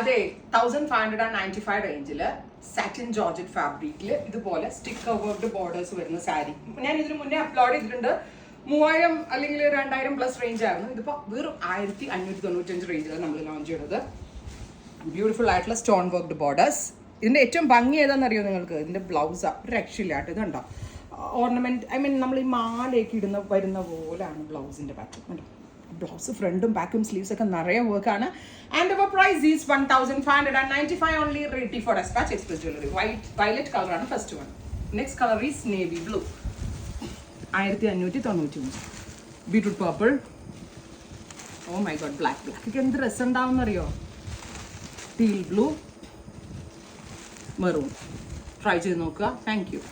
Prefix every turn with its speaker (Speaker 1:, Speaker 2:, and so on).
Speaker 1: അതെ 1595 റേഞ്ചിൽ satin georgette ഫാബ്രിക്കിൽ ഇതുപോലെ സ്റ്റിക്കർ വർക്ക്ഡ് ബോർഡേഴ്സ് വരുന്ന സാരി ഞാൻ ഇതിന് മുന്നേ അപ്ലോഡ് ചെയ്തിട്ടുണ്ട്. 3000 അല്ലെങ്കിൽ 2000 പ്ലസ് റേഞ്ച് ആയിരുന്നു. ഇതിപ്പോൾ വെറും 1595 റേഞ്ചിലാണ് നമ്മൾ ലോഞ്ച് ചെയ്തത്. ബ്യൂട്ടിഫുൾ ആയിട്ടുള്ള സ്റ്റോൺ വർക്ക്ഡ് ബോർഡേഴ്സ്. ഇതിൻ്റെ ഏറ്റവും ഭംഗി ഏതാണെന്നറിയോ നിങ്ങൾക്ക്? ഇതിൻ്റെ ബ്ലൗസാണ്. ഒരു രക്ഷയില്ലാട്ടോ. ഇതുണ്ടോ ഓർണമെന്റ്, ഐ മീൻ നമ്മൾ ഈ മാലയൊക്കെ വരുന്ന പോലെയാണ് ബ്ലൗസിൻ്റെ പാറ്റേൺ. കണ്ടോ ബ്ലൗസ് ഫ്രണ്ടും ബാക്കും സ്ലീവ്സ് ഒക്കെ നിറയെ വർക്കാണ്. And our price is 1595 only, ready for dispatch, express jewellery. Violet കളറാണ് first one. Next colour is navy blue, 1593. Beetroot purple. Oh my god, black ഒക്കെ എന്ത് രസം ഉണ്ടാവുമെന്നറിയോ? Teal blue, maroon. ട്രൈ ചെയ്ത് നോക്കുക. Thank U.